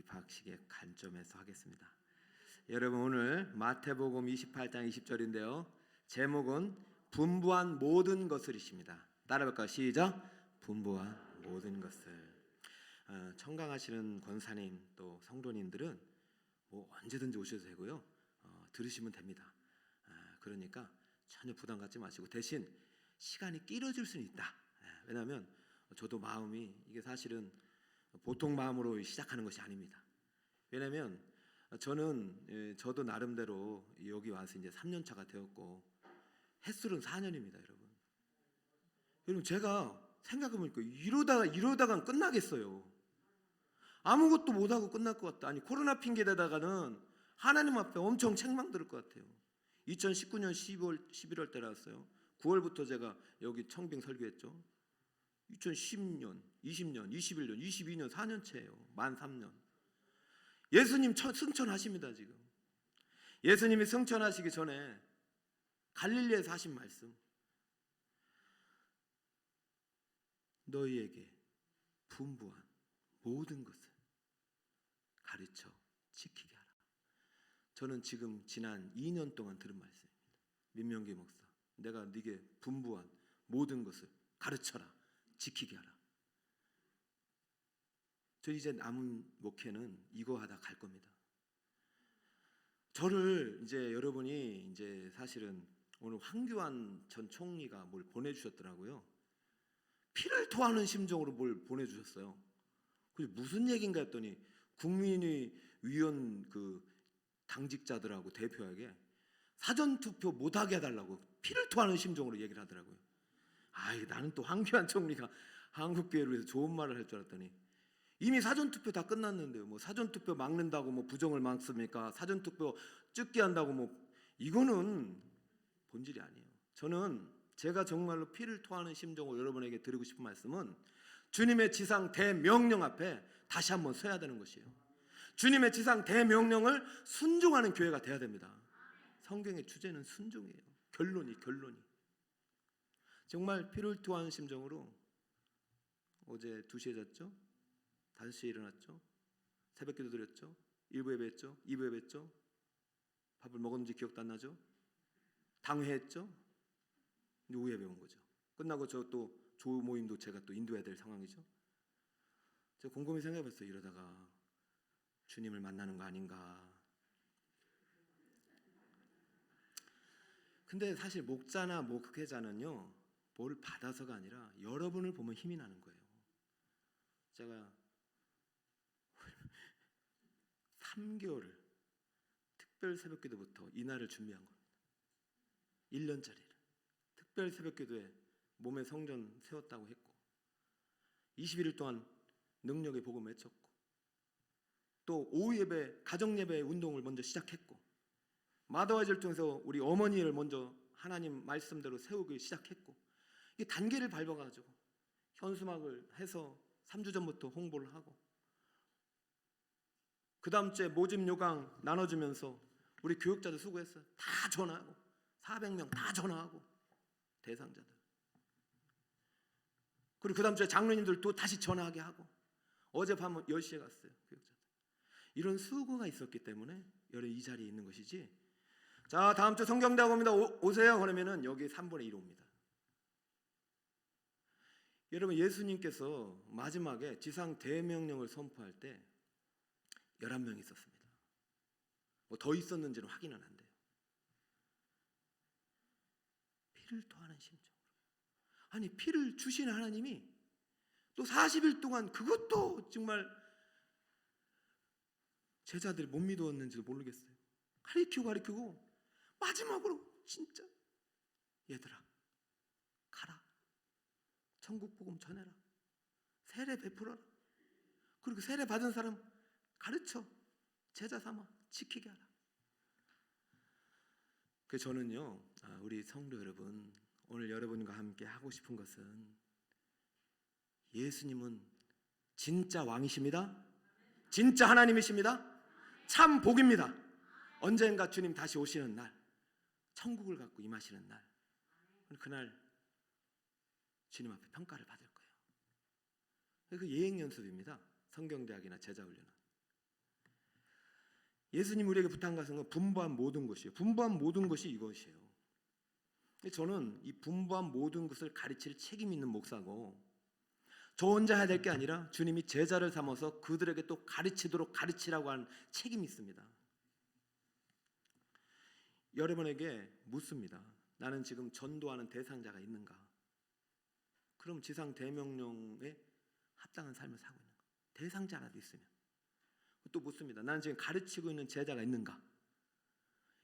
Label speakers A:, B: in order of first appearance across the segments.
A: 입학식의 관점에서 하겠습니다. 여러분, 오늘 마태복음 28장 20절인데요. 제목은 분부한 모든 것을이십니다. 따라볼까요? 시작. 분부한 모든 것을. 청강하시는 권사님 또 성도님들은 뭐 언제든지 오셔도 되고요. 들으시면 됩니다. 그러니까 전혀 부담 갖지 마시고, 대신 시간이 길어질 수는 있다. 왜냐하면 저도 마음이 이게 사실은 보통 마음으로 시작하는 것이 아닙니다. 왜냐하면 저도 나름대로 여기 와서 이제 3년 차가 되었고 햇술은 4년입니다, 여러분. 여러분, 제가 생각해보니까 이러다간 끝나겠어요. 아무것도 못하고 끝날 것 같다. 아니, 코로나 핑계 대다가는 하나님 앞에 엄청 책망 들을 것 같아요. 2019년 11월 때라서요. 9월부터 제가 여기 청빙 설교했죠. 2010년, 20년, 21년, 22년 4년째예요. 만 3년. 예수님 승천하십니다, 지금. 예수님이 승천하시기 전에 갈릴리에서 하신 말씀. 너희에게 분부한 모든 것을 가르쳐 지키게 하라. 저는 지금 지난 2년 동안 들은 말씀입니다. 민명기 목사, 내가 네게 분부한 모든 것을 가르쳐라, 지키게 하라. 저 이제 남은 목회는 이거 하다 갈 겁니다. 저를 이제 여러분이 이제 사실은 오늘 황교안 전 총리가 뭘 보내주셨더라고요. 피를 토하는 심정으로 뭘 보내주셨어요. 그게 무슨 얘기인가 했더니 국민의 위원 그 당직자들하고 대표에게 사전투표 못하게 해달라고 피를 토하는 심정으로 얘기를 하더라고요. 나는 또 황교안 총리가 한국교회를 위해서 좋은 말을 할 줄 알았더니 이미 사전투표 다 끝났는데요. 뭐 사전투표 막는다고 뭐 부정을 막습니까? 사전투표 찍게 한다고 뭐, 이거는 본질이 아니에요. 제가 정말로 피를 토하는 심정으로 여러분에게 드리고 싶은 말씀은 주님의 지상 대명령 앞에 다시 한번 서야 되는 것이에요. 주님의 지상 대명령을 순종하는 교회가 돼야 됩니다. 성경의 주제는 순종이에요. 결론이. 정말 피를 토하는 심정으로 어제 2시에 잤죠? 5시에 일어났죠? 새벽기도 드렸죠? 1부 예배했죠? 2부 예배했죠? 밥을 먹었는지 기억도 안 나죠? 당회했죠? 이제 오후 예배 온 거죠. 끝나고 저 또 조 모임도 제가 또 인도해야 될 상황이죠. 제가 곰곰이 생각해봤어요. 이러다가 주님을 만나는 거 아닌가. 근데 사실 목자나 목회자는요, 뭘 받아서가 아니라 여러분을 보면 힘이 나는 거예요. 제가 3개월을 특별 새벽기도부터 이날을 준비한 겁니다. 1년짜리를 특별 새벽기도에 몸에 성전 세웠다고 했고 21일 동안 능력의 복음을 외쳤고 또 오후 예배, 가정 예배 운동을 먼저 시작했고 마더와이즈를 통해서 우리 어머니를 먼저 하나님 말씀대로 세우기 시작했고, 이 단계를 밟아가지고 현수막을 해서 3주 전부터 홍보를 하고 그 다음 주에 모집 요강 나눠주면서 우리 교육자들 수고했어요. 다 전화하고 400명 다 전화하고 대상자들. 그리고 그 다음 주에 장로님들도 다시 전화하게 하고 어젯밤 10시에 갔어요. 교육자들. 이런 수고가 있었기 때문에 여러분 이 자리에 있는 것이지. 자, 다음 주 성경대학 옵니다. 오세요. 그러면은 여기 3분의 1 옵니다. 여러분, 예수님께서 마지막에 지상 대명령을 선포할 때 11명이 있었습니다. 뭐 더 있었는지는 확인은 안 돼요. 피를 토하는 심정으로. 아니, 피를 주시는 하나님이 또 40일 동안 그것도 정말 제자들이 못 믿었는지도 모르겠어요. 가리키고 마지막으로 진짜 얘들아 가라. 천국 복음 전해라. 세례 베풀어라. 그리고 세례 받은 사람 가르쳐 제자 삼아 지키게 하라. 저는요, 우리 성도 여러분, 오늘 여러분과 함께 하고 싶은 것은 예수님은 진짜 왕이십니다. 진짜 하나님이십니다. 참 복입니다. 언젠가 주님 다시 오시는 날, 천국을 갖고 임하시는 날, 그날 주님 앞에 평가를 받을 거예요. 그 예행 연습입니다. 성경대학이나 제자훈련은. 예수님 우리에게 부탁하신 건 분부한 모든 것이에요. 분부한 모든 것이 이것이에요. 저는 이 분부한 모든 것을 가르칠 책임 있는 목사고, 저 혼자 해야 될 게 아니라 주님이 제자를 삼아서 그들에게 또 가르치도록 가르치라고 하는 책임이 있습니다. 여러분에게 묻습니다. 나는 지금 전도하는 대상자가 있는가? 그럼 지상 대명령에 합당한 삶을 살고 있는가? 대상자라도 있으면. 또 묻습니다. 나는 지금 가르치고 있는 제자가 있는가?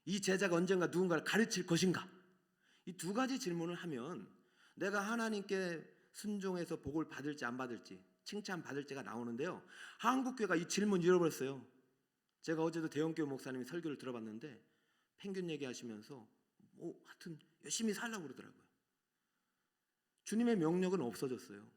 A: 이 제자가 언젠가 누군가를 가르칠 것인가? 이 두 가지 질문을 하면 내가 하나님께 순종해서 복을 받을지 안 받을지, 칭찬 받을지가 나오는데요. 한국교회가 이 질문 잃어버렸어요. 제가 어제도 대형교회 목사님이 설교를 들어봤는데 평균 얘기하시면서 하여튼 열심히 살라고 그러더라고요. 주님의 명령은 없어졌어요.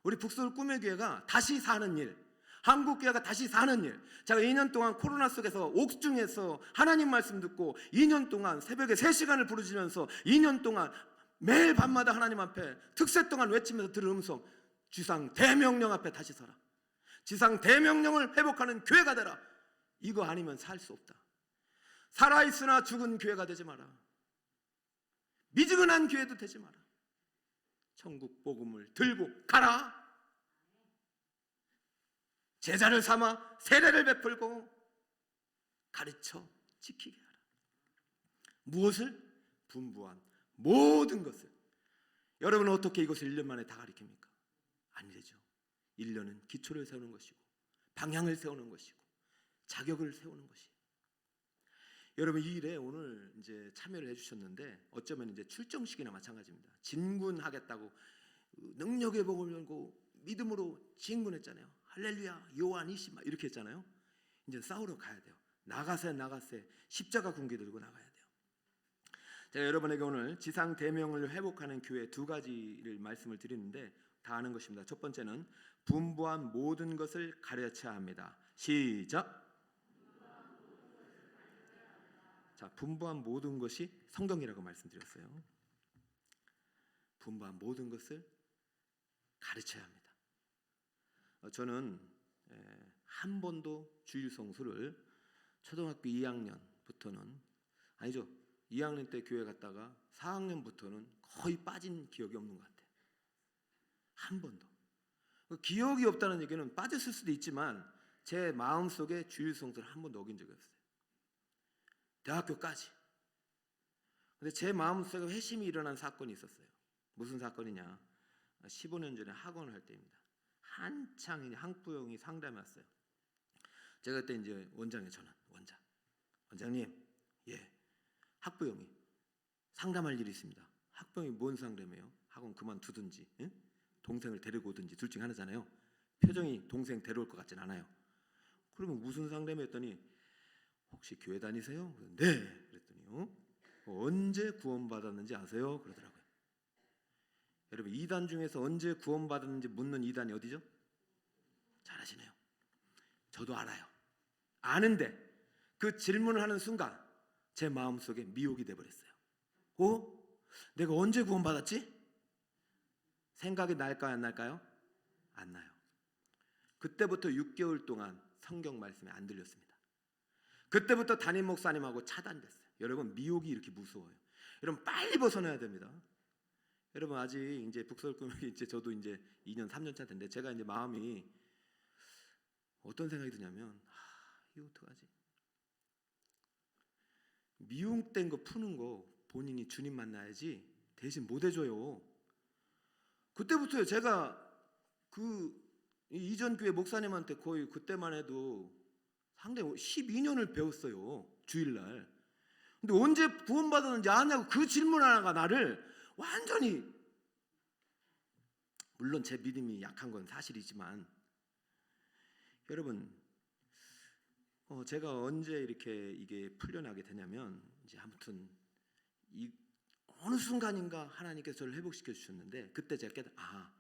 A: 우리 북서울 꿈의 교회가 다시 사는 일, 한국교회가 다시 사는 일. 제가 2년 동안 코로나 속에서 옥중에서 하나님 말씀 듣고 2년 동안 새벽에 3시간을 부르짖으면서 2년 동안 매일 밤마다 하나님 앞에 특세 동안 외치면서 들은 음성, 지상 대명령 앞에 다시 서라. 지상 대명령을 회복하는 교회가 되라. 이거 아니면 살 수 없다. 살아있으나 죽은 교회가 되지 마라. 미지근한 교회도 되지 마라. 천국 복음을 들고 가라. 제자를 삼아 세례를 베풀고 가르쳐 지키게 하라. 무엇을? 분부한 모든 것을. 여러분은 어떻게 이것을 1년 만에 다 가르칩니까? 안 되죠. 1년은 기초를 세우는 것이고 방향을 세우는 것이고 자격을 세우는 것이에요. 여러분 이 일에 오늘 이제 참여를 해주셨는데 어쩌면 이제 출정식이나 마찬가지입니다. 진군하겠다고 능력의 복을 열고 믿음으로 진군했잖아요. 할렐루야 요한 20 이렇게 했잖아요. 이제 싸우러 가야 돼요. 나가세 십자가 군기 들고 나가야 돼요. 제가 여러분에게 오늘 지상 대명을 회복하는 교회 두 가지를 말씀을 드리는데 다 아는 것입니다. 첫 번째는 분부한 모든 것을 가르쳐야 합니다. 시작. 자, 분부한 모든 것이 성경이라고 말씀드렸어요. 분부한 모든 것을 가르쳐야 합니다. 저는 한 번도 주일 성수를 초등학교 2학년부터는 아니죠. 2학년 때 교회 갔다가 4학년부터는 거의 빠진 기억이 없는 것 같아요. 한 번도. 기억이 없다는 얘기는 빠졌을 수도 있지만 제 마음속에 주일 성수를 한 번도 어긴 적이 없어요. 대학교까지. 근데 제 마음속에 회심이 일어난 사건이 있었어요. 무슨 사건이냐? 15년 전에 학원을 할 때입니다. 한창 학부형이 상담에 왔어요. 제가 그때 이제 원장에 전화. 원장님, 학부형이 상담할 일이 있습니다. 학부형이 뭔 상담이에요? 학원 그만두든지, 동생을 데리고 오든지 둘 중에 하나잖아요. 표정이 동생 데려올 것 같진 않아요. 그러면 무슨 상담이었더니 혹시 교회 다니세요? 네. 그랬더니요. 언제 구원받았는지 아세요? 그러더라고요. 여러분 2단 중에서 언제 구원받았는지 묻는 2단이 어디죠? 잘하시네요. 저도 알아요. 아는데 그 질문을 하는 순간 제 마음속에 미혹이 돼버렸어요. 내가 언제 구원받았지? 생각이 날까요? 안 날까요? 안 나요. 그때부터 6개월 동안 성경 말씀이 안 들렸습니다. 그때부터 담임 목사님하고 차단됐어요. 여러분 미혹이 이렇게 무서워요. 여러분 빨리 벗어나야 됩니다. 여러분 아직 이제 북서울 꿈이 이제 저도 이제 2년 3년 차 된데 제가 이제 마음이 어떤 생각이 드냐면 이거 어떡하지? 미혹된 거 푸는 거 본인이 주님 만나야지 대신 못 해줘요. 그때부터요. 제가 그 이전 교회 목사님한테 거의 그때만 해도 상당히 12년을 배웠어요. 주일날. 근데 언제 구원받았는지 아냐고 그 질문 하나가 나를 완전히, 물론 제 믿음이 약한 건 사실이지만 여러분 제가 언제 이렇게 이게 풀려나게 되냐면 이제 아무튼 어느 순간인가 하나님께서 저를 회복시켜 주셨는데 그때 제가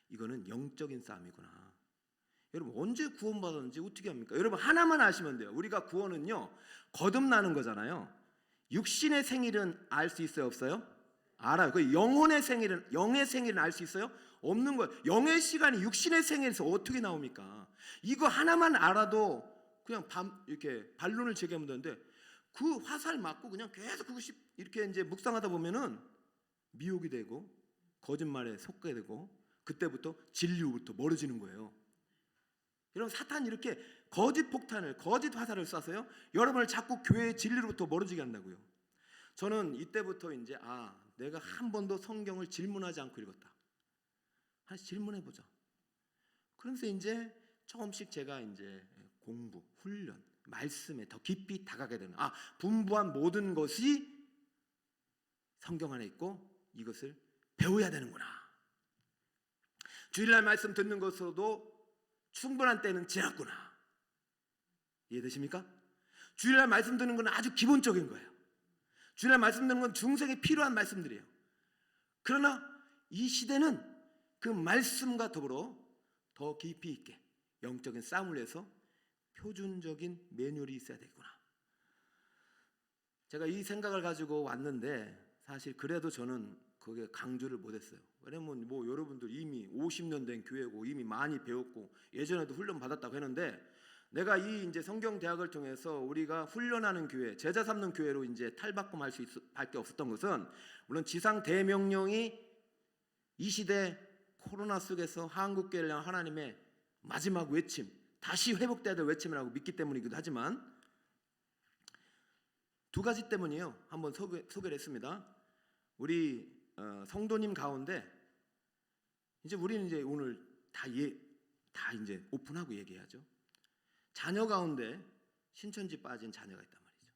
A: 이거는 영적인 싸움이구나. 여러분 언제 구원받았는지 어떻게 합니까? 여러분 하나만 아시면 돼요. 우리가 구원은요 거듭나는 거잖아요. 육신의 생일은 알 수 있어요? 없어요? 알아요. 그 영의 생일은 알 수 있어요? 없는 거예요. 영의 시간이 육신의 생일에서 어떻게 나옵니까? 이거 하나만 알아도 그냥 이렇게 반론을 제기하면 되는데 그 화살 맞고 그냥 계속 그것이 이렇게 이제 묵상하다 보면은 미혹이 되고 거짓말에 속게 되고 그때부터 진리로부터 멀어지는 거예요. 여러분 사탄이 이렇게 거짓 폭탄을 거짓 화살을 쏴서요 여러분을 자꾸 교회의 진리로부터 멀어지게 한다고요. 저는 이때부터 이제 내가 한 번도 성경을 질문하지 않고 읽었다. 다시 질문해 보자. 그러면서 이제 조금씩 제가 이제 공부, 훈련, 말씀에 더 깊이 다가가게 되는 분부한 모든 것이 성경 안에 있고 이것을 배워야 되는구나. 주일날 말씀 듣는 것으로도 충분한 때는 지났구나. 이해되십니까? 주일날 말씀 듣는 건 아주 기본적인 거예요. 주일날 말씀 듣는 건 중생에 필요한 말씀들이에요. 그러나 이 시대는 그 말씀과 더불어 더 깊이 있게 영적인 싸움을 해서 표준적인 매뉴얼이 있어야 되구나. 제가 이 생각을 가지고 왔는데 사실 그래도 저는 그게 강조를 못했어요. 왜냐면 뭐 여러분들 이미 50년 된 교회고 이미 많이 배웠고 예전에도 훈련 받았다고 했는데 내가 이 이제 성경 대학을 통해서 우리가 훈련하는 교회, 제자 삼는 교회로 이제 탈바꿈할 수밖에 없었던 것은 물론 지상 대명령이 이 시대 코로나 속에서 한국 교회를 향한 하나님의 마지막 외침, 다시 회복돼야 될 외침이라고 믿기 때문이기도 하지만 두 가지 때문이에요. 한번 소개를 했습니다. 우리 성도님 가운데 이제 우리는 이제 오늘 다 이제 오픈하고 얘기해야죠. 자녀 가운데 신천지 빠진 자녀가 있단 말이죠.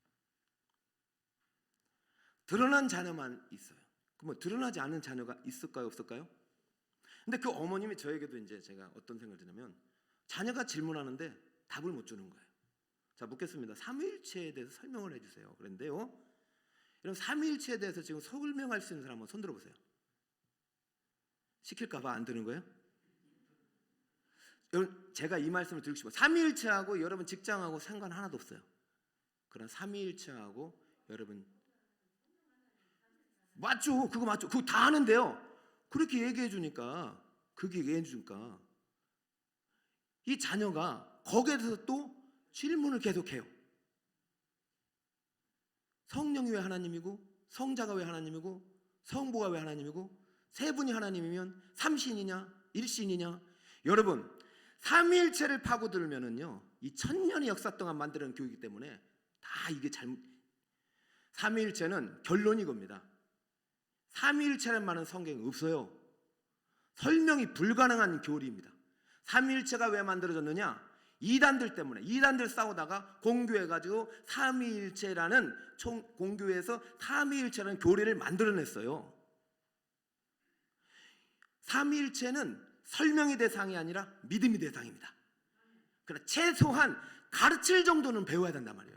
A: 드러난 자녀만 있어요. 그럼 드러나지 않은 자녀가 있을까요, 없을까요? 근데 그 어머님이 저에게도 이제 제가 어떤 생각을 드냐면 자녀가 질문하는데 답을 못 주는 거예요. 자, 묻겠습니다. 삼위일체에 대해서 설명을 해주세요. 그런데요, 여러분 삼위일체에 대해서 지금 설명할 수 있는 사람 한번 손 들어보세요. 시킬까봐 안 드는 거예요? 여러분 제가 이 말씀을 드리고 싶어요. 삼위일체하고 여러분 직장하고 상관 하나도 없어요. 그러나 삼위일체하고 여러분 맞죠? 그거 맞죠? 그거 다 아는데요. 그렇게 얘기해 주니까 그게 얘기해 주니까 이 자녀가 거기에 대해서 또 질문을 계속해요. 성령이 왜 하나님이고 성자가 왜 하나님이고 성부가 왜 하나님이고 세 분이 하나님이면 삼신이냐 일신이냐. 여러분 삼위일체를 파고들면은요 이 천년의 역사 동안 만드는 교육이기 때문에 다 이게 잘못. 삼위일체는 결론이 겁니다. 삼위일체라는 말은 성경에 없어요. 설명이 불가능한 교리입니다. 삼위일체가 왜 만들어졌느냐? 이단들 때문에. 이단들 싸우다가 공교해가지고 삼위일체라는 공교해서 삼위일체라는 교리를 만들어냈어요. 삼위일체는 설명의 대상이 아니라 믿음의 대상입니다. 그러나 최소한 가르칠 정도는 배워야 된단 말이에요.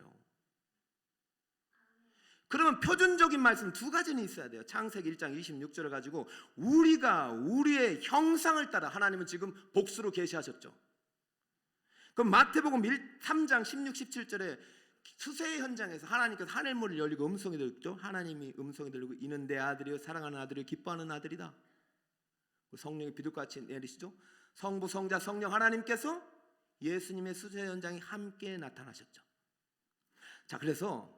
A: 그러면 표준적인 말씀 두 가지는 있어야 돼요. 창세기 1장 26절을 가지고 우리가 우리의 형상을 따라 하나님은 지금 복수로 계시하셨죠. 그럼 마태복음 3장 16, 17절에 수세 현장에서 하나님께서 하늘문을 열리고 음성이 들렸죠. 하나님이 음성이 들리고 이는 내 아들이요 사랑하는 아들이요 기뻐하는 아들이다. 성령이 비둘기같이 내리시죠. 성부 성자 성령 하나님께서 예수님의 수세 현장에 함께 나타나셨죠. 자, 그래서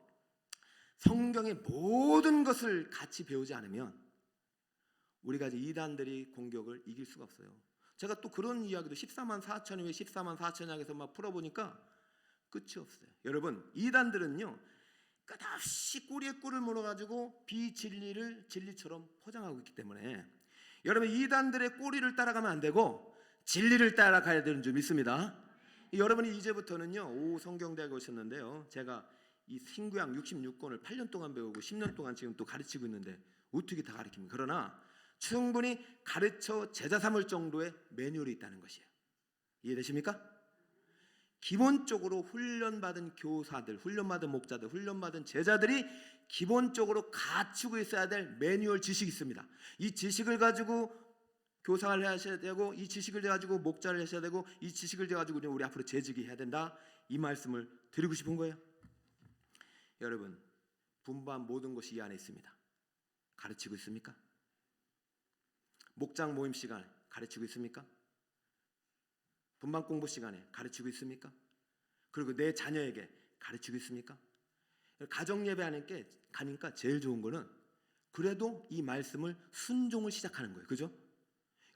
A: 성경의 모든 것을 같이 배우지 않으면 우리가 이제 이단들이 공격을 이길 수가 없어요. 제가 또 그런 이야기도 14만 4천이 왜 14만 4천이냐에서 막 풀어보니까 끝이 없어요. 여러분 이단들은요 끝없이 꼬리에 꿀을 물어가지고 비진리를 진리처럼 포장하고 있기 때문에 여러분 이단들의 꼬리를 따라가면 안 되고 진리를 따라가야 되는 줄 믿습니다. 여러분이 이제부터는요 오 성경대학에 오셨는데요 제가 이 신구약 66권을 8년 동안 배우고 10년 동안 지금 또 가르치고 있는데 어떻게 다 가르칩니까? 그러나 충분히 가르쳐 제자 삼을 정도의 매뉴얼이 있다는 것이에요. 이해되십니까? 기본적으로 훈련받은 교사들, 훈련받은 목자들, 훈련받은 제자들이 기본적으로 갖추고 있어야 될 매뉴얼 지식이 있습니다. 이 지식을 가지고 교사를 하셔야 되고 이 지식을 가지고 목자를 하셔야 되고 이 지식을 가지고 우리 앞으로 재직이 해야 된다. 이 말씀을 드리고 싶은 거예요. 여러분 분부한 모든 것이 이 안에 있습니다. 가르치고 있습니까? 목장 모임 시간에 가르치고 있습니까? 분반 공부 시간에 가르치고 있습니까? 그리고 내 자녀에게 가르치고 있습니까? 가정 예배 가니까 제일 좋은 거는 그래도 이 말씀을 순종을 시작하는 거예요. 그죠?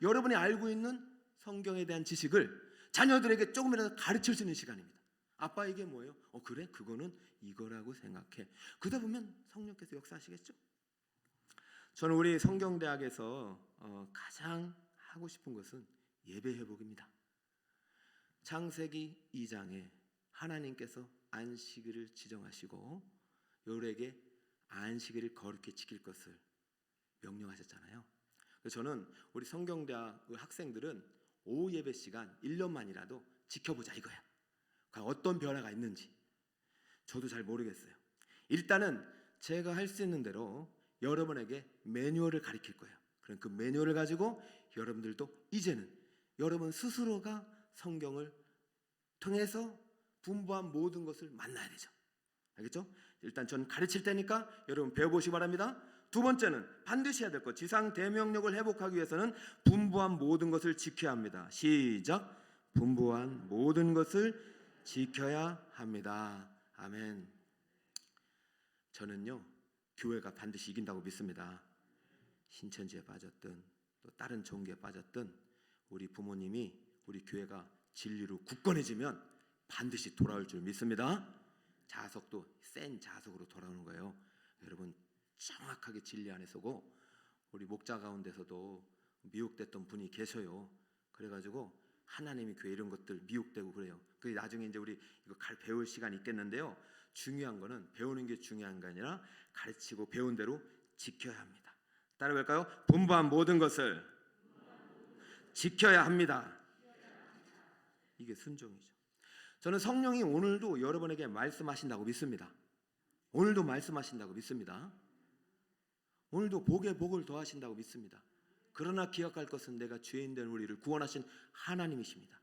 A: 여러분이 알고 있는 성경에 대한 지식을 자녀들에게 조금이라도 가르칠 수 있는 시간입니다. 아빠 이게 뭐예요? 그래? 그거는 이거라고 생각해. 그러다 보면 성령께서 역사하시겠죠? 저는 우리 성경대학에서 가장 하고 싶은 것은 예배 회복입니다. 창세기 2장에 하나님께서 안식일을 지정하시고 여러에게 안식일을 거룩히 지킬 것을 명령하셨잖아요. 그래서 저는 우리 성경대학 학생들은 오후 예배 시간 1년만이라도 지켜보자 이거야. 어떤 변화가 있는지 저도 잘 모르겠어요. 일단은 제가 할 수 있는 대로 여러분에게 매뉴얼을 가르칠 거예요. 그럼 그 매뉴얼을 가지고 여러분들도 이제는 여러분 스스로가 성경을 통해서 분부한 모든 것을 만나야 되죠. 알겠죠? 일단 전 가르칠 테니까 여러분 배워보시기 바랍니다. 두 번째는 반드시 해야 될 것, 지상 대명령을 회복하기 위해서는 분부한 모든 것을 지켜야 합니다. 시작. 분부한 모든 것을 지켜야 합니다. 아멘. 저는요 교회가 반드시 이긴다고 믿습니다. 신천지에 빠졌든 또 다른 종교에 빠졌든 우리 부모님이 우리 교회가 진리로 굳건해지면 반드시 돌아올 줄 믿습니다. 자석도 센 자석으로 돌아오는 거예요. 여러분 정확하게 진리 안에 서고, 우리 목자 가운데서도 미혹됐던 분이 계셔요. 그래가지고 하나님이 교회 이런 것들 미혹되고 그래요. 그 나중에 이제 우리 이거 배울 시간이 있겠는데요. 중요한 거는 배우는 게 중요한 게 아니라 가르치고 배운 대로 지켜야 합니다. 따라갈까요? 분부한 모든 것을 지켜야 합니다. 이게 순종이죠. 저는 성령이 오늘도 여러분에게 말씀하신다고 믿습니다. 오늘도 말씀하신다고 믿습니다. 오늘도 복에 복을 더하신다고 믿습니다. 그러나 기억할 것은 내가 죄인 된 우리를 구원하신 하나님이십니다.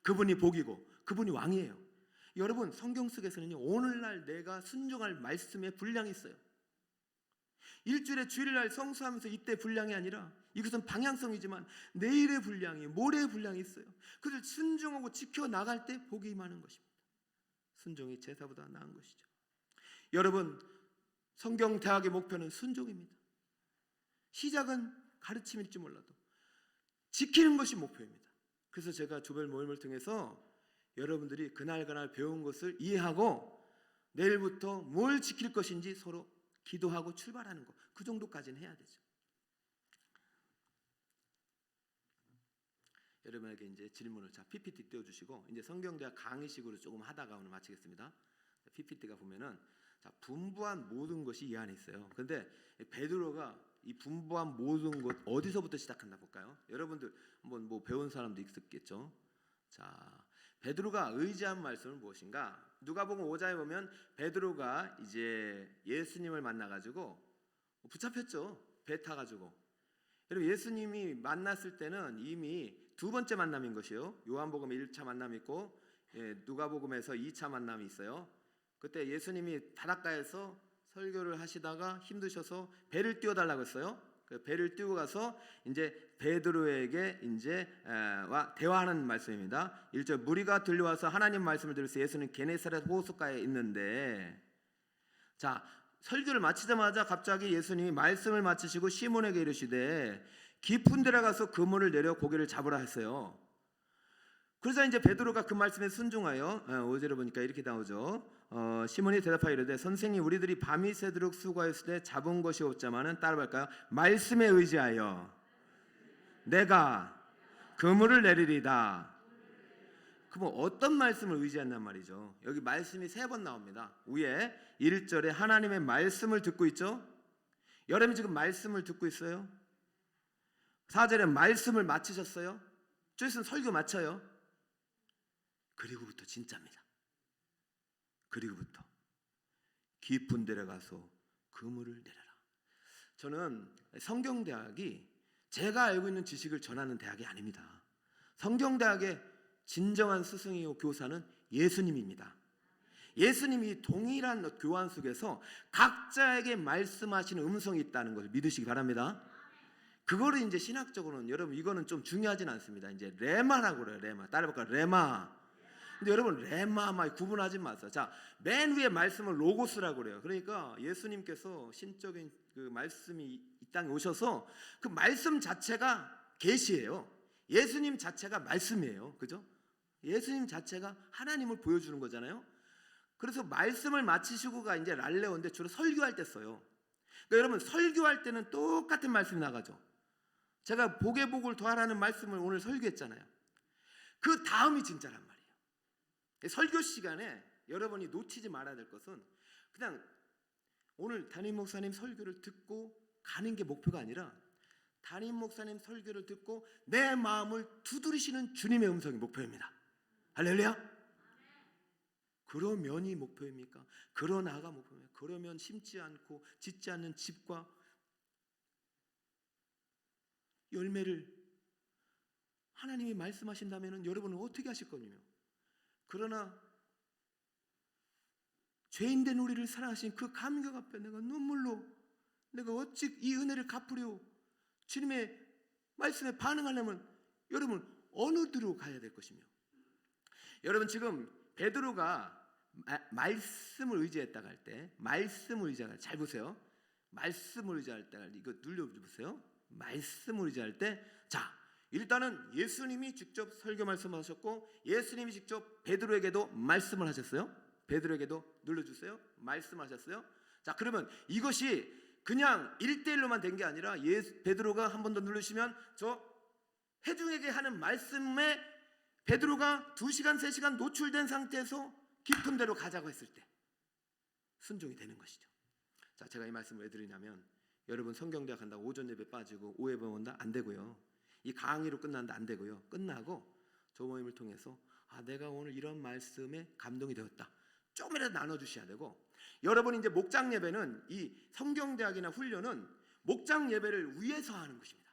A: 그분이 복이고 그분이 왕이에요. 여러분 성경 속에서는요 오늘날 내가 순종할 말씀에 분량이 있어요. 일주일에 주일날 성수하면서 이때 분량이 아니라 이것은 방향성이지만 내일의 분량이, 모레의 분량이 있어요. 그래서 순종하고 지켜나갈 때 복이 임하는 것입니다. 순종이 제사보다 나은 것이죠. 여러분 성경대학의 목표는 순종입니다. 시작은 가르침일지 몰라도 지키는 것이 목표입니다. 그래서 제가 조별 모임을 통해서 여러분들이 그날 배운 것을 이해하고 내일부터 뭘 지킬 것인지 서로 기도하고 출발하는 것, 그 정도까지는 해야 되죠. 여러분에게 이제 질문을 PPT 띄워주시고 이제 성경대학 강의식으로 조금 하다가 오늘 마치겠습니다. PPT가 보면은 분부한 모든 것이 이 안에 있어요. 그런데 베드로가 이 분부한 모든 것 어디서부터 시작한다 볼까요? 여러분들 한번 뭐 배운 사람도 있었겠죠. 자, 베드로가 의지한 말씀은 무엇인가? 누가복음 5장에 보면 베드로가 이제 예수님을 만나가지고 붙잡혔죠. 배 타가지고. 여러분 예수님이 만났을 때는 이미 두 번째 만남인 것이요. 요한복음 1차 만남이 있고 누가복음에서 2차 만남이 있어요. 그때 예수님이 바닷가에서 설교를 하시다가 힘드셔서 배를 띄워달라고 했어요. 그 배를 띄우고 가서 이제 베드로에게 이제 와 대화하는 말씀입니다. 1절 무리가 들려와서 하나님 말씀을 들으서 예수는 게네사렛 호숫가에 있는데, 자 설교를 마치자마자 갑자기 예수님이 말씀을 마치시고 시몬에게 이르시되 깊은 데로 가서 그물을 내려 고기를 잡으라 했어요. 그래서 이제 베드로가 그 말씀에 순종하여 5절에 보니까 이렇게 나오죠. 시몬이 대답하여 이르되 선생님 우리들이 밤이 새도록 수고하였을 때 잡은 것이 없자마는 따라갈까요? 말씀에 의지하여 내가 그물을 내리리다. 그럼 어떤 말씀을 의지한단 말이죠? 여기 말씀이 3번 나옵니다. 위에 1절에 하나님의 말씀을 듣고 있죠. 여러분이 지금 말씀을 듣고 있어요. 4절에 말씀을 마치셨어요. 좀 있으면 설교 마쳐요. 그리고부터 진짜입니다. 그리고부터 깊은 데로 가서 그물을 내려라. 저는 성경대학이 제가 알고 있는 지식을 전하는 대학이 아닙니다. 성경대학의 진정한 스승이요 교사는 예수님입니다. 예수님이 동일한 교환 속에서 각자에게 말씀하시는 음성이 있다는 것을 믿으시기 바랍니다. 그거를 이제 신학적으로는 여러분 이거는 좀 중요하진 않습니다. 이제 레마라고 그래요. 레마. 따라해볼까요? 레마. 근데 여러분 레마 구분하지 마세요. 자, 맨 위에 말씀을 로고스라고 그래요. 그러니까 예수님께서 신적인 그 말씀이 이 땅에 오셔서 그 말씀 자체가 계시예요. 예수님 자체가 말씀이에요. 그죠? 예수님 자체가 하나님을 보여주는 거잖아요. 그래서 말씀을 마치시고가 이제 랄레오인데 주로 설교할 때 써요. 그러니까 여러분 설교할 때는 똑같은 말씀이 나가죠. 제가 복의 복을 더하라는 말씀을 오늘 설교했잖아요. 그 다음이 진짜란 말이에요. 설교 시간에 여러분이 놓치지 말아야 될 것은 그냥 오늘 담임 목사님 설교를 듣고 가는 게 목표가 아니라 담임 목사님 설교를 듣고 내 마음을 두드리시는 주님의 음성이 목표입니다. 할렐루야. 그러면이 목표입니까? 그러나가 목표입니까? 그러면 심지 않고 짓지 않는 집과 열매를 하나님이 말씀하신다면 여러분은 어떻게 하실 거냐며. 그러나 죄인된 우리를 사랑하신 그 감격 앞에 내가 눈물로 내가 어찌 이 은혜를 갚으려 주님의 말씀에 반응하려면 여러분 어느 데로 가야 될 것이며. 여러분 지금 베드로가 말씀을 의지했다가 할 때 말씀을 의지할 잘 보세요. 말씀을 의지할 때 이거 눌러보세요. 말씀을 의지할 때 자 일단은 예수님이 직접 설교 말씀하셨고 예수님이 직접 베드로에게도 말씀을 하셨어요. 베드로에게도 눌러주세요. 말씀하셨어요. 자 그러면 이것이 그냥 1대1로만 된 게 아니라 베드로가 한 번 더 누르시면 저 회중에게 하는 말씀에 베드로가 2시간 3시간 노출된 상태에서 깊은 데로 가자고 했을 때 순종이 되는 것이죠. 자 제가 이 말씀을 왜 드리냐면 여러분 성경대학 간다고 오전 예배 빠지고 오후 예배 온다 안 되고요. 이 강의로 끝난다 안 되고요. 끝나고 조모임을 통해서 내가 오늘 이런 말씀에 감동이 되었다. 조금이라도 나눠주셔야 되고 여러분이 이제 목장 예배는 이 성경대학이나 훈련은 목장 예배를 위해서 하는 것입니다.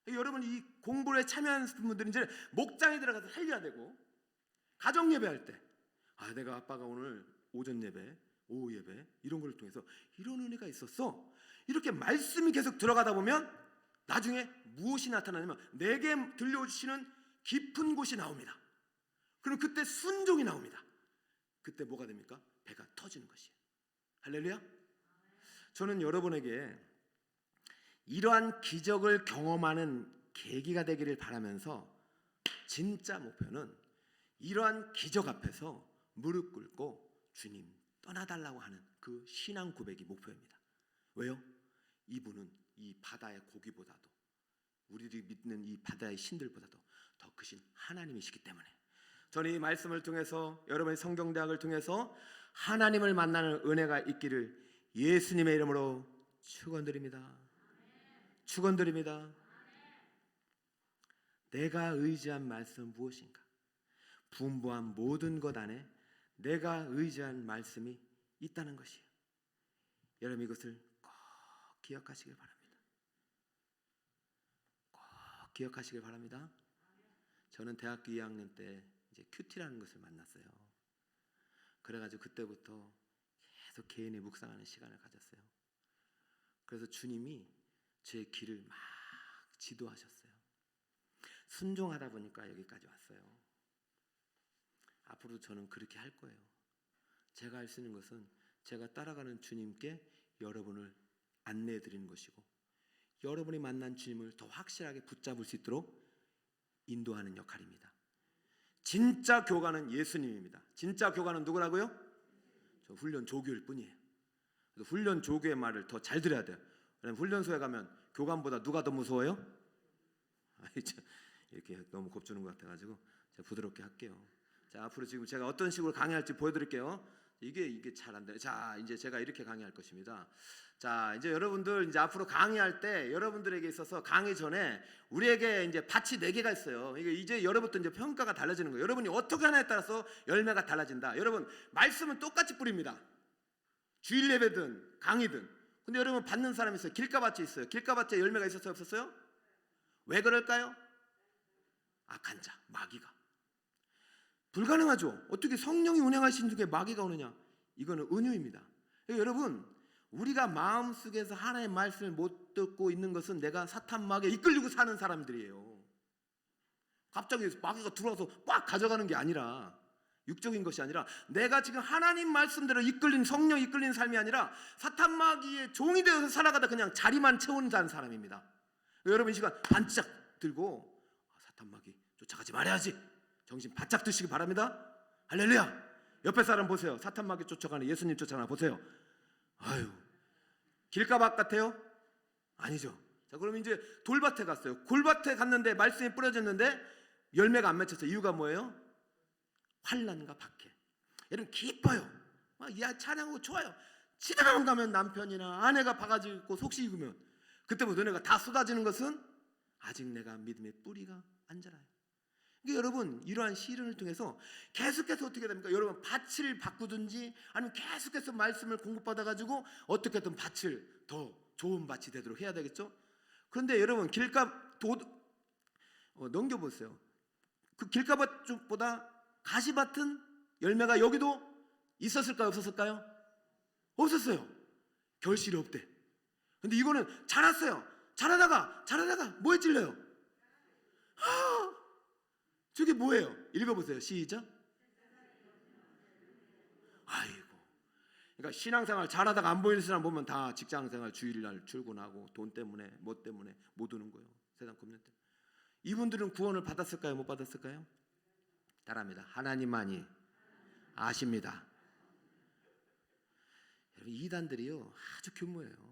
A: 여러분 이 공부에 참여하는 분들은 이제 목장에 들어가서 살려야 되고 가정 예배할 때 내가 아빠가 오늘 오전 예배 오후 예배 이런 걸 통해서 이런 은혜가 있었어. 이렇게 말씀이 계속 들어가다 보면 나중에 무엇이 나타나냐면 내게 들려주시는 깊은 곳이 나옵니다. 그럼 그때 순종이 나옵니다. 그때 뭐가 됩니까? 배가 터지는 것이에요. 할렐루야. 저는 여러분에게 이러한 기적을 경험하는 계기가 되기를 바라면서 진짜 목표는 이러한 기적 앞에서 무릎 꿇고 주님 떠나달라고 하는 그 신앙 고백이 목표입니다. 왜요? 이분은 이 바다의 고기보다도 우리들이 믿는 이 바다의 신들보다도 더 크신 하나님이시기 때문에 저는 이 말씀을 통해서 여러분의 성경대학을 통해서 하나님을 만나는 은혜가 있기를 예수님의 이름으로 축원드립니다. 축원드립니다. 내가 의지한 말씀은 무엇인가? 분부한 모든 것 안에 내가 의지한 말씀이 있다는 것이에요. 여러분 이것을 꼭 기억하시길 바랍니다. 꼭 기억하시길 바랍니다. 저는 대학교 2학년 때 이제 큐티라는 것을 만났어요. 그래가지고 그때부터 계속 개인의 묵상하는 시간을 가졌어요. 그래서 주님이 제 길을 막 지도하셨어요. 순종하다 보니까 여기까지 왔어요. 앞으로 저는 그렇게 할 거예요. 제가 할 수 있는 것은 제가 따라가는 주님께 여러분을 안내해 드리는 것이고 여러분이 만난 주님을 더 확실하게 붙잡을 수 있도록 인도하는 역할입니다. 진짜 교관은 예수님입니다. 진짜 교관은 누구라고요? 저 훈련 조교일 뿐이에요. 그래서 훈련 조교의 말을 더 잘 들어야 돼요. 왜냐면 훈련소에 가면 교관보다 누가 더 무서워요? 이렇게 너무 겁주는 것 같아가지고 제가 부드럽게 할게요. 자 앞으로 지금 제가 어떤 식으로 강의할지 보여드릴게요. 이게 잘 안 돼요. 자 이제 제가 이렇게 강의할 것입니다. 자 이제 여러분들 이제 앞으로 강의할 때 여러분들에게 있어서 강의 전에 우리에게 이제 밭이 4개가 있어요. 이제 여러분부터 이제 평가가 달라지는 거예요. 여러분이 어떻게 하냐에 따라서 열매가 달라진다. 여러분 말씀은 똑같이 뿌립니다. 주일 예배든 강의든. 근데 여러분 받는 사람이 있어요. 길가밭이 있어요. 길가밭에 열매가 있었어요, 없었어요? 왜 그럴까요? 악한 자, 마귀가. 불가능하죠. 어떻게 성령이 운행하신 중에 마귀가 오느냐? 이거는 은유입니다. 여러분 우리가 마음속에서 하나님의 말씀을 못 듣고 있는 것은 내가 사탄 마귀에 이끌리고 사는 사람들이에요. 갑자기 마귀가 들어와서 꽉 가져가는 게 아니라, 육적인 것이 아니라 내가 지금 하나님 말씀대로 이끌린, 성령 이끌린 삶이 아니라 사탄 마귀의 종이 되어서 살아가다 그냥 자리만 채운다는 사람입니다. 여러분 이 시간 반짝 들고 사탄 마귀 쫓아가지 말아야지 정신 바짝 드시기 바랍니다. 할렐루야. 옆에 사람 보세요. 사탄 마귀 쫓아가는 예수님 쫓아가나 보세요. 아유, 길가밭 같아요? 아니죠. 자, 그럼 이제 돌밭에 갔어요. 돌밭에 갔는데 말씀이 뿌려졌는데 열매가 안 맺혔어요. 이유가 뭐예요? 환난과 박해. 여러분 기뻐요. 야, 찬양하고 좋아요. 집에만 가면 남편이나 아내가 바가지 입고 속시 익으면 그때부터 너네가 다 쏟아지는 것은 아직 내가 믿음의 뿌리가 안 자라요. 그러니까 여러분 이러한 시련을 통해서 계속해서 어떻게 됩니까? 여러분 밭을 바꾸든지 아니면 계속해서 말씀을 공급받아가지고 어떻게든 밭을 더 좋은 밭이 되도록 해야 되겠죠? 그런데 여러분 길가 넘겨보세요. 그 길가밭보다 가시밭은 열매가 여기도 있었을까요? 없었을까요? 없었어요. 결실이 없대. 근데 이거는 자랐어요. 자라다가 뭐에 찔려요? 저게 뭐예요? 읽어보세요. 시작. 아이고. 그러니까 신앙생활 잘하다가 안 보이는 사람 보면 다 직장생활 주일날 출근하고 돈 때문에 뭐 때문에 못 오는 거예요. 세상 겁낼 때. 이분들은 구원을 받았을까요? 못 받았을까요? 따라합니다. 하나님만이 아십니다. 여러분 이단들이요 아주 교묘해요.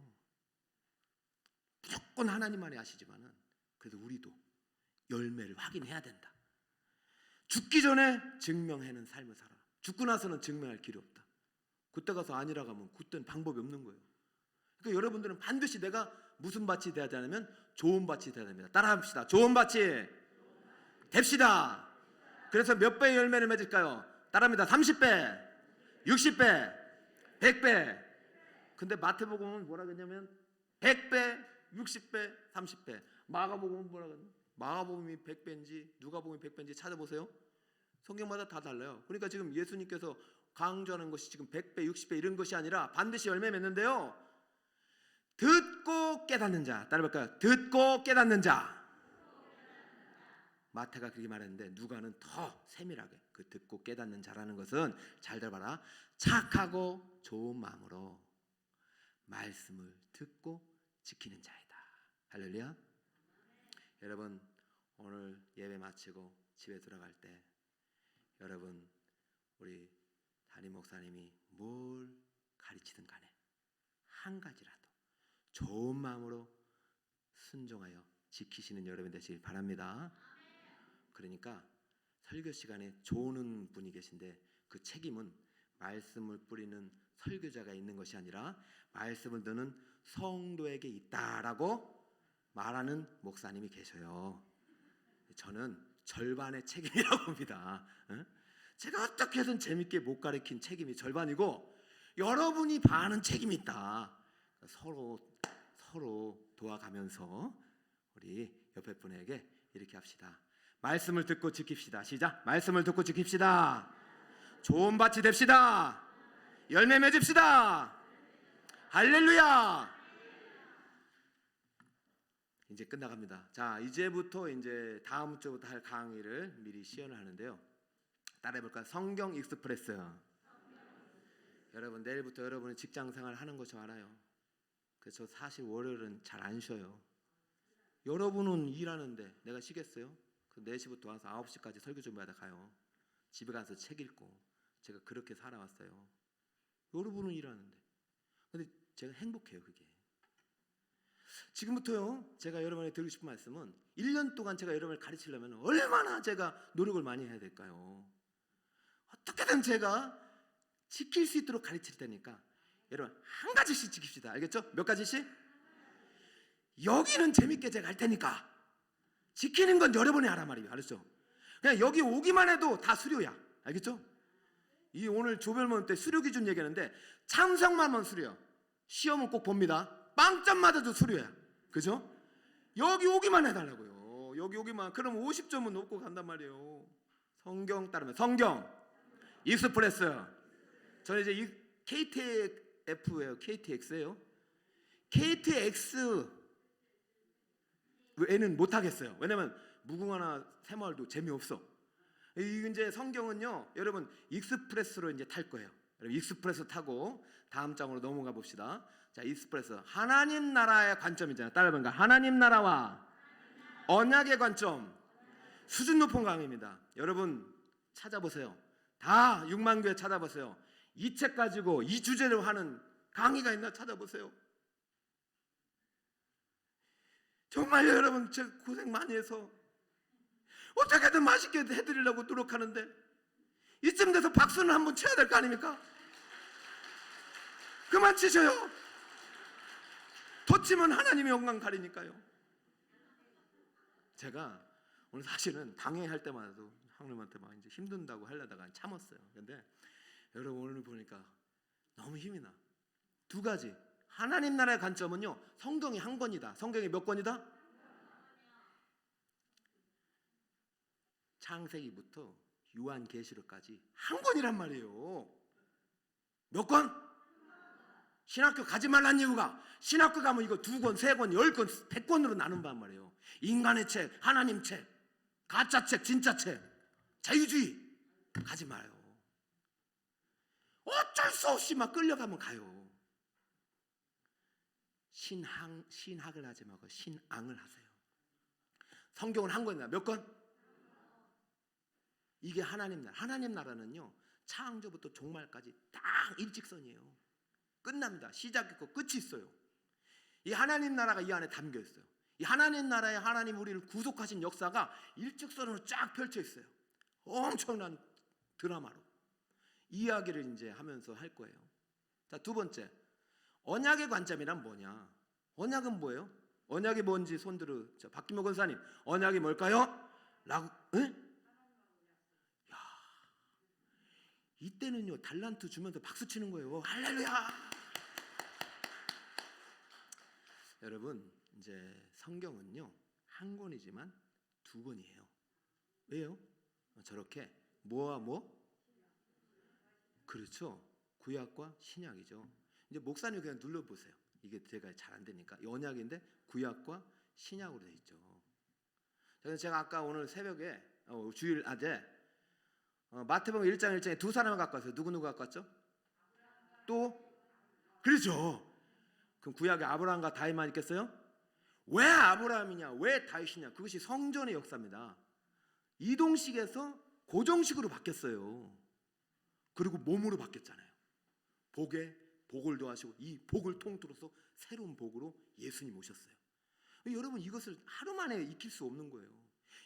A: 무조건 하나님만이 아시지만은 그래도 우리도 열매를 확인해야 된다. 죽기 전에 증명하는 삶을 살아. 죽고 나서는 증명할 길이 없다. 그때 가서 아니라고 하면 그때는 방법이 없는 거예요. 그러니까 여러분들은 반드시 내가 무슨 밭이 돼야 되냐면 좋은 밭이 돼야 됩니다. 따라합시다. 좋은 밭이 됩시다. 그래서 몇 배의 열매를 맺을까요? 따라합니다. 30배, 60배, 100배. 근데 마태복음은 뭐라 그러냐면 100배, 60배, 30배. 마가복음은 뭐라 그러냐? 마가복음이 100배인지 누가복음이 100배인지 찾아보세요. 성경마다 다 달라요. 그러니까 지금 예수님께서 강조하는 것이 지금 100배, 60배 이런 것이 아니라 반드시 열매 맺는데요. 듣고 깨닫는 자. 따라볼까요? 듣고 깨닫는 자. 마태가 그렇게 말했는데 누가는 더 세밀하게 그 듣고 깨닫는 자라는 것은 잘 들어봐라. 착하고 좋은 마음으로 말씀을 듣고 지키는 자이다. 할렐루야. 여러분 오늘 예배 마치고 집에 들어갈 때 여러분 우리 담임 목사님이 뭘 가르치든 간에 한 가지라도 좋은 마음으로 순종하여 지키시는 여러분 되시길 바랍니다. 그러니까 설교 시간에 조는 분이 계신데 그 책임은 말씀을 뿌리는 설교자가 있는 것이 아니라 말씀을 듣는 성도에게 있다라고 말하는 목사님이 계셔요. 저는 절반의 책임이라고 봅니다. 제가 어떻게 해서든 재밌게 못 가르친 책임이 절반이고 여러분이 반은 책임이 있다. 서로 도와가면서 우리 옆에 분에게 이렇게 합시다. 말씀을 듣고 지킵시다. 시작. 말씀을 듣고 지킵시다. 좋은 밭이 됩시다. 열매 맺읍시다. 할렐루야. 이제 끝나갑니다. 자, 이제부터 이제 다음 주부터 할 강의를 미리 시연을 하는데요. 따라해볼까요? 성경 익스프레스. 여러분 내일부터 여러분은 직장생활 하는 거 저 알아요. 그래서 사실 월요일은 잘 안 쉬어요. 여러분은 일하는데 내가 쉬겠어요? 그 4시부터 와서 9시까지 설교 준비하다 가요. 집에 가서 책 읽고 제가 그렇게 살아왔어요. 여러분은 일하는데 근데 제가 행복해요. 그게 지금부터요 제가 여러분에게 드리고 싶은 말씀은 1년 동안 제가 여러분을 가르치려면 얼마나 제가 노력을 많이 해야 될까요? 어떻게든 제가 지킬 수 있도록 가르칠 테니까 여러분 한 가지씩 지킵시다. 알겠죠? 몇 가지씩? 여기는 재밌게 제가 할 테니까 지키는 건 여러분이 하란 말이에요. 알았죠? 그냥 여기 오기만 해도 다 수료야. 알겠죠? 이 오늘 조별모임 때 수료 기준 얘기하는데 참석만 하면 수료야. 시험은 꼭 봅니다. 빵점 맞아도 수료야. 그죠? 여기 오기만 해달라고요. 여기 오기만. 그럼 50점은 놓고 간단 말이에요. 성경 따르면 성경 익스프레스. 저는 이제 이 KTF예요. KTX예요. KTX 애는 못하겠어요. 왜냐면 무궁화나 새마을도 재미없어. 이제 성경은요, 여러분 익스프레스로 이제 탈 거예요. 여러분 익스프레스 타고 다음 장으로 넘어가 봅시다. 자, 익스프레스 하나님 나라의 관점이잖아요. 따라해보니까 하나님 나라와 언약의 관점. 수준 높은 강의입니다. 여러분 찾아보세요. 다 6만 교회 찾아보세요. 이 책 가지고 이 주제로 하는 강의가 있나 찾아보세요. 정말요, 여러분 제가 고생 많이 해서 어떻게든 맛있게 해드리려고 노력하는데 이쯤 돼서 박수는 한번 쳐야 될 거 아닙니까? 그만 치셔요. 더 치면 하나님의 영광 가리니까요. 제가 오늘 사실은 강의할 때마다도 하나님한테 막 이제 힘든다고 하려다가 참았어요. 근데 여러분 오늘 보니까 너무 힘이 나. 두 가지. 하나님 나라의 관점은요, 성경이 한 권이다. 성경이 몇 권이다? 창세기부터 요한계시록까지 한 권이란 말이에요. 몇 권? 신학교 가지 말란 이유가 신학교 가면 이거 2권, 3권, 10권, 100권으로 나눈단 말이에요. 인간의 책, 하나님 책, 가짜 책, 진짜 책, 자유주의 가지 마요. 어쩔 수 없이 막 끌려가면 가요. 신학을 하지 말고 신앙을 하세요. 성경은 한 권이다. 몇 권? 이게 하나님 나라. 하나님 나라는요, 창조부터 종말까지 딱 일직선이에요. 끝납니다. 시작 있고 끝이 있어요. 이 하나님 나라가 이 안에 담겨 있어요. 이 하나님 나라에 하나님 우리를 구속하신 역사가 일직선으로 쫙 펼쳐 있어요. 엄청난 드라마로 이야기를 이제 하면서 할 거예요. 자, 두 번째, 언약의 관점이란 뭐냐? 언약은 뭐예요? 언약이 뭔지 손들어. 자, 박기모 권사님, 언약이 뭘까요? 라고, 이때는요 달란트 주면서 박수 치는 거예요. 할렐루야. 여러분 이제 성경은요 한 권이지만 2권이에요. 왜요? 저렇게 뭐와 뭐? 그렇죠. 구약과 신약이죠. 이제 목사님 그냥 눌러보세요. 이게 제가 잘 안 되니까 언약인데 구약과 신약으로 돼 있죠. 그래서 제가 아까 오늘 새벽에 주일 아재 마태복음 1장 1장에 2사람을 갖고 왔어요. 누구 갖고 왔죠? 또 그렇죠. 그럼 구약에 아브라함과 다윗만 있겠어요? 왜 아브라함이냐? 왜 다윗이냐? 그것이 성전의 역사입니다. 이동식에서 고정식으로 바뀌었어요. 그리고 몸으로 바뀌었잖아요. 복에 복을 더하시고 이 복을 통틀어서 새로운 복으로 예수님 오셨어요. 여러분 이것을 하루 만에 익힐 수 없는 거예요.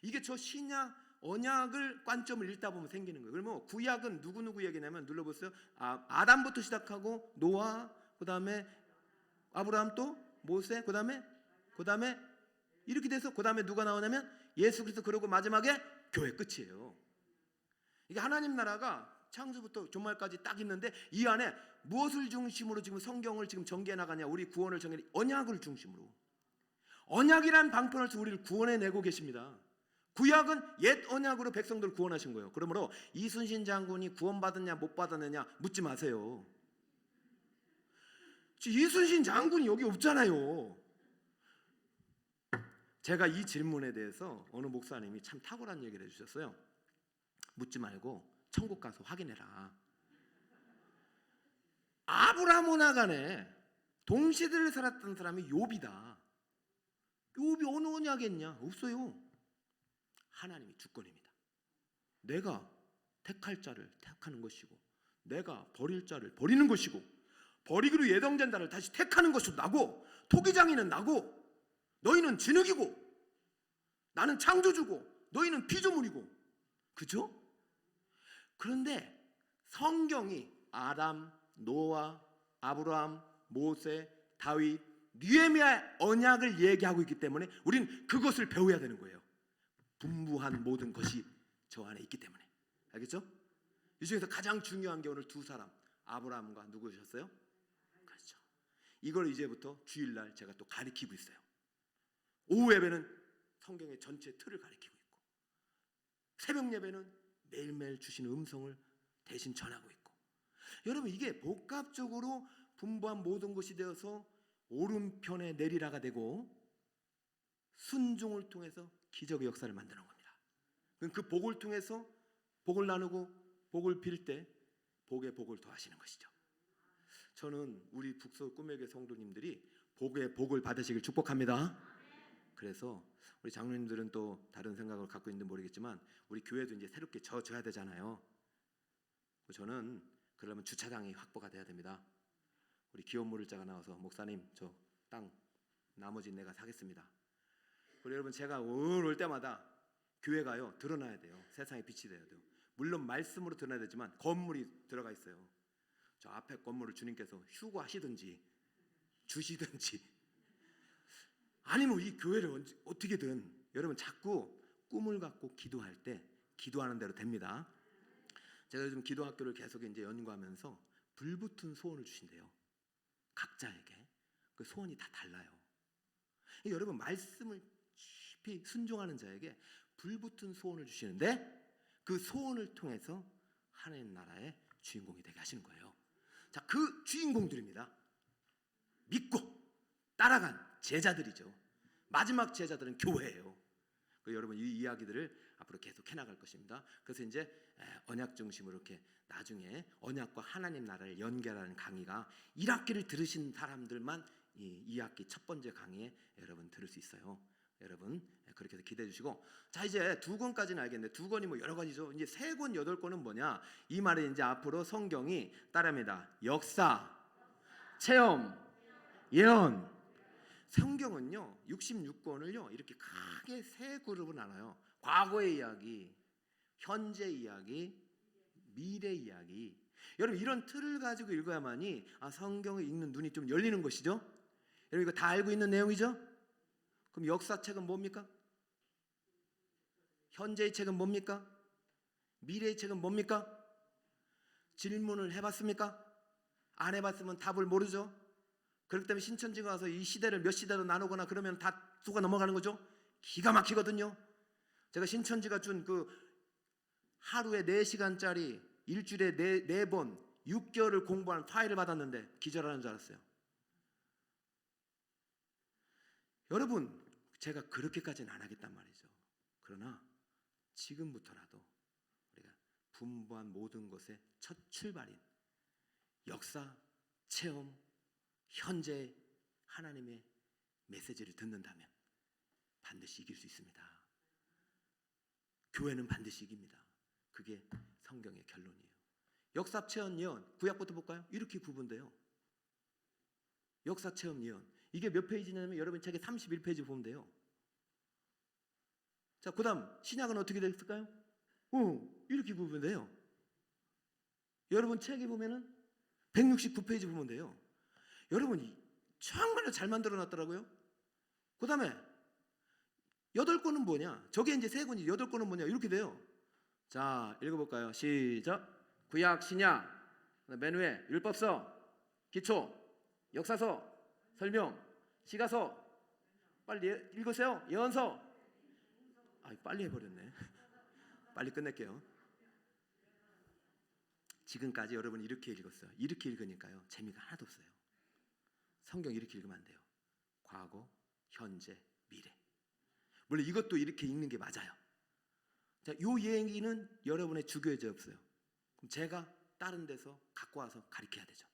A: 이게 저 신약 언약을 관점을 읽다 보면 생기는 거예요. 그러면 구약은 누구 얘기냐면 눌러보세요. 아담부터 시작하고 노아, 그 다음에 아브라함, 또 모세, 그 다음에 이렇게 돼서 그 다음에 누가 나오냐면 예수 그리스도, 그러고 마지막에 교회 끝이에요. 이게 하나님 나라가 창조부터 종말까지 딱 있는데 이 안에 무엇을 중심으로 지금 성경을 지금 전개해 나가냐? 우리 구원을 전개 언약을 중심으로. 언약이란 방편을 우리를 구원해 내고 계십니다. 구약은 옛 언약으로 백성들을 구원하신 거예요. 그러므로 이순신 장군이 구원받았냐 못 받았느냐 묻지 마세요. 이순신 장군이 여기 없잖아요. 제가 이 질문에 대해서 어느 목사님이 참 탁월한 얘기를 해주셨어요. 묻지 말고 천국 가서 확인해라. 아브라함이나 간에 동시대를 살았던 사람이 욥이다. 욥이 어느 언약이었냐? 없어요. 하나님이 주권입니다. 내가 택할 자를 택하는 것이고 내가 버릴 자를 버리는 것이고 버리기로 예정된 자를 다시 택하는 것이 나고 토기장이는 나고 너희는 진흙이고 나는 창조주고 너희는 피조물이고. 그죠? 그런데 성경이 아담, 노아, 아브라함, 모세, 다윗, 느헤미야의 언약을 얘기하고 있기 때문에 우리는 그것을 배워야 되는 거예요. 분부한 모든 것이 저 안에 있기 때문에. 알겠죠? 이 중에서 가장 중요한 게 오늘 2사람, 아브라함과 누구셨어요? 그렇죠. 이걸 이제부터 주일날 제가 또 가르치고 있어요. 오후 예배는 성경의 전체 틀을 가르치고 있고 새벽 예배는 매일매일 주시는 음성을 대신 전하고 있고. 여러분 이게 복합적으로 분부한 모든 것이 되어서 오른편에 내리라가 되고 순종을 통해서 기적의 역사를 만드는 겁니다. 그 복을 통해서 복을 나누고 복을 빌 때 복의 복을 더하시는 것이죠. 저는 우리 북서 꿈에게 성도님들이 복의 복을 받으시길 축복합니다. 그래서 우리 장로님들은 또 다른 생각을 갖고 있는지 모르겠지만 우리 교회도 이제 새롭게 져야 되잖아요. 저는 그러면 주차장이 확보가 돼야 됩니다. 우리 기업물을자가 나와서 목사님 저 땅 나머지 내가 사겠습니다. 그리고 여러분 제가 올 때마다 교회가요 드러나야 돼요. 세상에 빛이 돼야 돼요. 물론 말씀으로 드러나야 되지만 건물이 들어가 있어요. 저 앞에 건물을 주님께서 휴거하시든지 주시든지 아니면 이 교회를 어떻게든 여러분 자꾸 꿈을 갖고 기도할 때 기도하는 대로 됩니다. 제가 요즘 기도학교를 계속 이제 연구하면서 불붙은 소원을 주신대요. 각자에게 그 소원이 다 달라요. 여러분 말씀을 깊이 순종하는 자에게 불붙은 소원을 주시는데 그 소원을 통해서 하나님 나라의 주인공이 되게 하시는 거예요. 자, 그 주인공들입니다. 믿고 따라간 제자들이죠. 마지막 제자들은 교회예요. 여러분 이 이야기들을 앞으로 계속 해나갈 것입니다. 그래서 이제 언약 중심으로 이렇게 나중에 언약과 하나님 나라를 연결하는 강의가 1학기를 들으신 사람들만 이 2학기 첫 번째 강의에 여러분 들을 수 있어요. 여러분 그렇게 해서 기대해 주시고, 자 이제 2권까지는 알겠는데 2권이 뭐 여러 가지죠. 이제 3권 8권은 뭐냐? 이 말은 이제 앞으로 성경이 따라합니다. 역사, 체험, 예언. 성경은요 66권을요 이렇게 크게 3그룹으로 나눠요. 과거의 이야기, 현재 이야기, 미래 이야기. 여러분 이런 틀을 가지고 읽어야만이 성경을 읽는 눈이 좀 열리는 것이죠. 여러분 이거 다 알고 있는 내용이죠. 그럼 역사책은 뭡니까? 현재의 책은 뭡니까? 미래의 책은 뭡니까? 질문을 해봤습니까? 안 해봤으면 답을 모르죠. 그렇기 때문에 신천지가 와서 이 시대를 몇 시대로 나누거나 그러면 다 쏘가 넘어가는 거죠. 기가 막히거든요. 제가 신천지가 준 그 하루에 4시간짜리 일주일에 4번 6개월을 공부한 파일을 받았는데 기절하는 줄 알았어요. 여러분 제가 그렇게까지는 안 하겠단 말이죠. 그러나 지금부터라도 우리가 분부한 모든 것의 첫 출발인 역사, 체험, 현재 하나님의 메시지를 듣는다면 반드시 이길 수 있습니다. 교회는 반드시 이깁니다. 그게 성경의 결론이에요. 역사, 체험, 예언. 구약부터 볼까요? 이렇게 구분돼요. 역사, 체험, 예언. 이게 몇 페이지냐면 여러분 책에 31페이지 보면 돼요. 자, 그 다음 신약은 어떻게 됐을까요? 이렇게 구분돼요. 여러분 책에 보면은 169페이지 보면 돼요. 여러분이 정말로 잘 만들어놨더라고요. 그 다음에 8권은 뭐냐? 저게 이제 3권이 8권은 뭐냐? 이렇게 돼요. 자, 읽어볼까요? 시작. 구약, 신약, 맨 위에 율법서, 기초, 역사서, 설명, 시가서. 빨리 읽으세요. 예언서. 빨리 해버렸네. 빨리 끝낼게요. 지금까지 여러분 이렇게 읽었어요. 이렇게 읽으니까요 재미가 하나도 없어요. 성경 이렇게 읽으면 안 돼요. 과거, 현재, 미래. 물론 이것도 이렇게 읽는 게 맞아요. 자, 요 얘기는 여러분의 주교에제 없어요. 그럼 제가 다른 데서 갖고 와서 가르쳐야 되죠.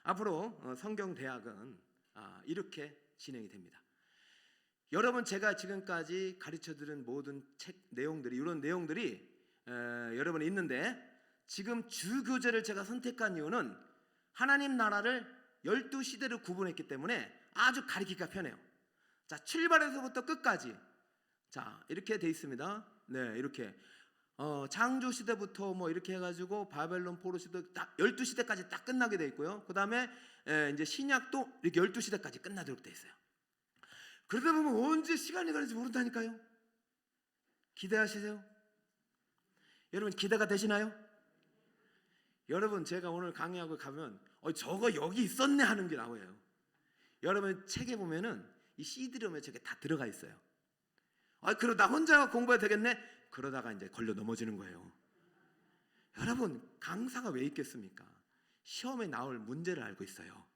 A: 앞으로 성경 대학은 이렇게 진행이 됩니다. 여러분 제가 지금까지 가르쳐드린 모든 책 내용들이 이런 내용들이 여러분이 있는데 지금 주교제를 제가 선택한 이유는 하나님 나라를 12시대로 구분했기 때문에 아주 가르치기가 편해요. 자, 출발에서부터 끝까지 자 이렇게 돼 있습니다. 네, 이렇게 창조 시대부터 뭐 이렇게 해가지고 바벨론 포로 시대 딱 12시대까지 딱 끝나게 돼 있고요. 그 다음에 이제 신약도 이렇게 12시대까지 끝나도록 돼 있어요. 그러다 보면 언제 시간이 가는지 모른다니까요. 기대하시세요. 여러분 기대가 되시나요? 여러분 제가 오늘 강의하고 가면 저거 여기 있었네 하는 게 나와요. 여러분 책에 보면은 이 CD롬에 저게 다 들어가 있어요. 그러다 혼자 공부해야 되겠네? 그러다가 이제 걸려 넘어지는 거예요. 여러분 강사가 왜 있겠습니까? 시험에 나올 문제를 알고 있어요.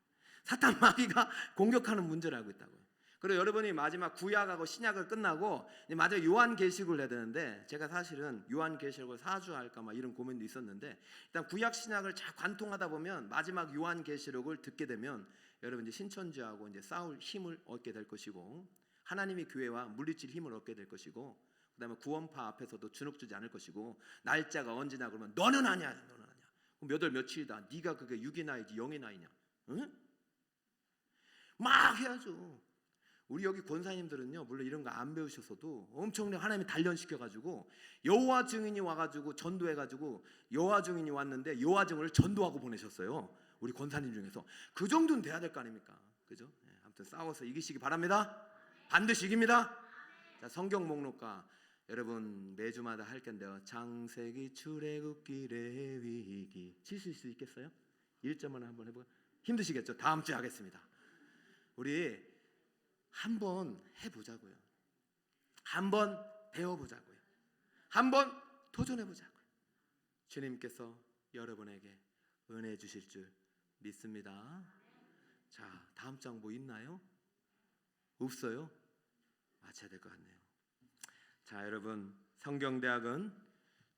A: 사탄 마귀가 공격하는 문제를 알고 있다고요. 그리고 여러분이 마지막 구약하고 신약을 끝나고 이제 마지막 요한계시록을 해야 되는데, 제가 사실은 요한계시록을 사주할까 막 이런 고민도 있었는데, 일단 구약 신약을 잘 관통하다 보면 마지막 요한계시록을 듣게 되면 여러분 이제 신천지하고 이제 싸울 힘을 얻게 될 것이고, 하나님의 교회와 물리칠 힘을 얻게 될 것이고, 그다음에 구원파 앞에서도 주눅 주지 않을 것이고, 날짜가 언제냐 그러면 너는 아니야, 너는 아니야. 몇 월 며칠이다. 네가 그게 6의 나이지 0의 나이냐? 응? 막 해야죠. 우리 여기 권사님들은요, 물론 이런 거 안 배우셔서도 엄청나게 하나님이 단련시켜가지고 여호와 증인이 와가지고 전도해가지고, 여호와 증인이 왔는데 여호와 증인을 전도하고 보내셨어요. 우리 권사님 중에서 그 정도는 돼야 될 거 아닙니까? 그죠? 네, 아무튼 싸워서 이기시기 바랍니다. 반드시 이깁니다. 자, 성경 목록과 여러분 매주마다 할 건데요. 창세기 출애굽기 레위기 치실 수 있겠어요? 1점만 한번 해볼까요? 힘드시겠죠? 다음 주에 하겠습니다. 우리 한번 해보자고요. 한번 배워보자고요. 한번 도전해보자고요. 주님께서 여러분에게 은혜 주실 줄 믿습니다. 자, 다음 장 뭐 있나요? 없어요? 맞춰야 될 것 같네요. 자, 여러분, 성경대학은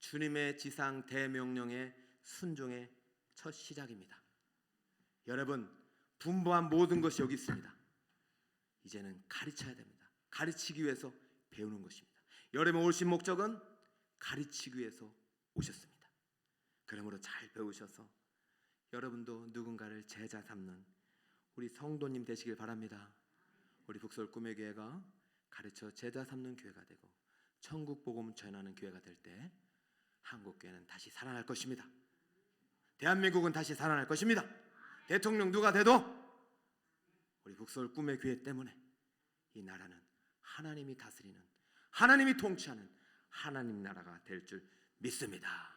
A: 주님의 지상 대명령의 순종의 첫 시작입니다. 여러분, 분부한 모든 것이 여기 있습니다. 이제는 가르쳐야 됩니다. 가르치기 위해서 배우는 것입니다. 여러분 오신 목적은 가르치기 위해서 오셨습니다. 그러므로 잘 배우셔서 여러분도 누군가를 제자 삼는 우리 성도님 되시길 바랍니다. 우리 북서울 꿈의 교회가 가르쳐 제자 삼는 교회가 되고 천국 복음 전하는 교회가 될 때 한국 교회는 다시 살아날 것입니다. 대한민국은 다시 살아날 것입니다. 대통령 누가 돼도 우리 북서울 꿈의 교회 때문에 이 나라는 하나님이 다스리는, 하나님이 통치하는 하나님 나라가 될 줄 믿습니다.